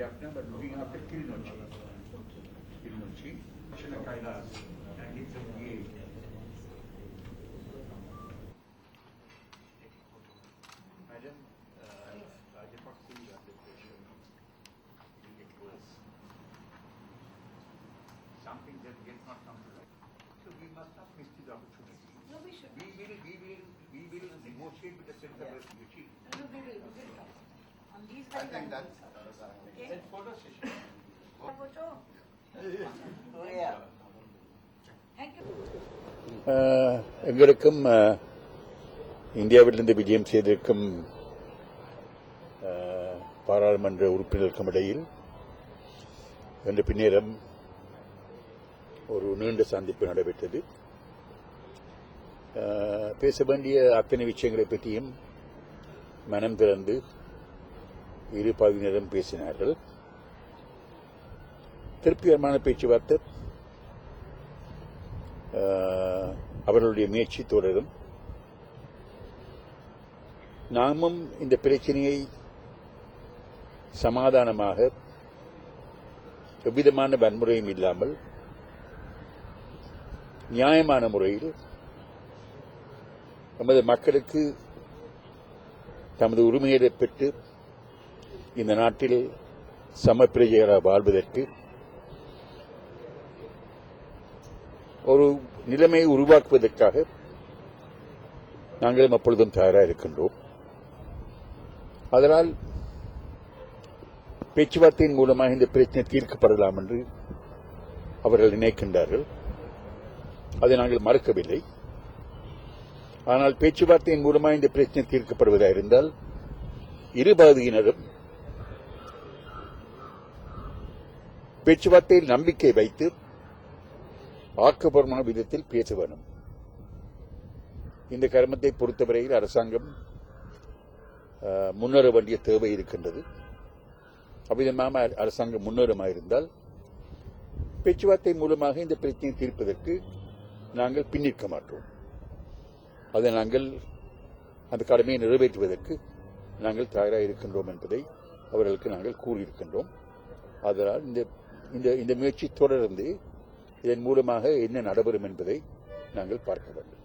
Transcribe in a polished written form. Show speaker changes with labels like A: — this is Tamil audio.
A: Jaffna, but looking after Kilinochi. Kilinochi, Krishna Kailas, and it's a VA. Madam, Rajapaksa is under pressure. Will get worse. Something that gets not come to light. So we must not miss this opportunity.
B: No, we should.
A: We will negotiate with the center of refugee.
B: No, we will talk. On these
C: I think that's
B: okay.
A: Then photo session.
B: Photo. Thank you.
D: எங்களுக்கும் இந்தியாவிலிருந்து விஜயம் செய்திருக்கும் பாராளுமன்ற உறுப்பினருக்கும் இடையில் இன்று பின்னேரம் ஒரு நீண்ட சந்திப்பு நடைபெற்றது. பேச வேண்டிய அத்தனை விஷயங்களை பற்றியும் மனம் திறந்து இரு பகுதியினரும் பேசினார்கள். திருப்திகரமான பேச்சுவார்த்தை, அவர்களுடைய முயற்சி தொடரும். நாமும் இந்த பிரச்சனையை சமாதானமாக எவ்விதமான வன்முறையும் இல்லாமல் நியாயமான முறையில் நமது மக்களுக்கு தமது உரிமையை பெற்று இந்த நாட்டில் சமப்பிரஜைகளாக வாழ்வதற்கு ஒரு நிலைமையை உருவாக்குவதற்காக நாங்களும் அப்பொழுதும் தயாராக இருக்கின்றோம். அதனால் பேச்சுவார்த்தையின் மூலமாக இந்த பிரச்சனை தீர்க்கப்படலாம் என்று அவர்கள் நினைக்கின்றார்கள். அதை நாங்கள் மறுக்கவில்லை. ஆனால் பேச்சுவார்த்தையின் மூலமாக இந்த பிரச்சனை தீர்க்கப்படுவதாக இருந்தால் இரு பகுதியினரும் பேச்சுவார்த்தையில் நம்பிக்கை வைத்து ஆக்கப்பூர்வமான விதத்தில் பேச வேண்டும். இந்த கர்மத்தை பொறுத்தவரையில் அரசாங்கம் முன்னேற வேண்டிய தேவை இருக்கின்றது. அவ்விதமாக அரசாங்கம் முன்னேறமாயிருந்தால் பேச்சுவார்த்தை மூலமாக இந்த பிரச்சனையை தீர்ப்பதற்கு நாங்கள் பின்னிற்க மாட்டோம். அதை நாங்கள் அந்த கடமையை நிறைவேற்றுவதற்கு நாங்கள் தயாராக இருக்கின்றோம் என்பதை அவர்களுக்கு நாங்கள் கூறியிருக்கின்றோம். அதனால் இந்த முயற்சி தொடர்ந்து இதன் மூலமாக என்ன நடைபெறும் என்பதை நாங்கள் பார்க்க வேண்டும்.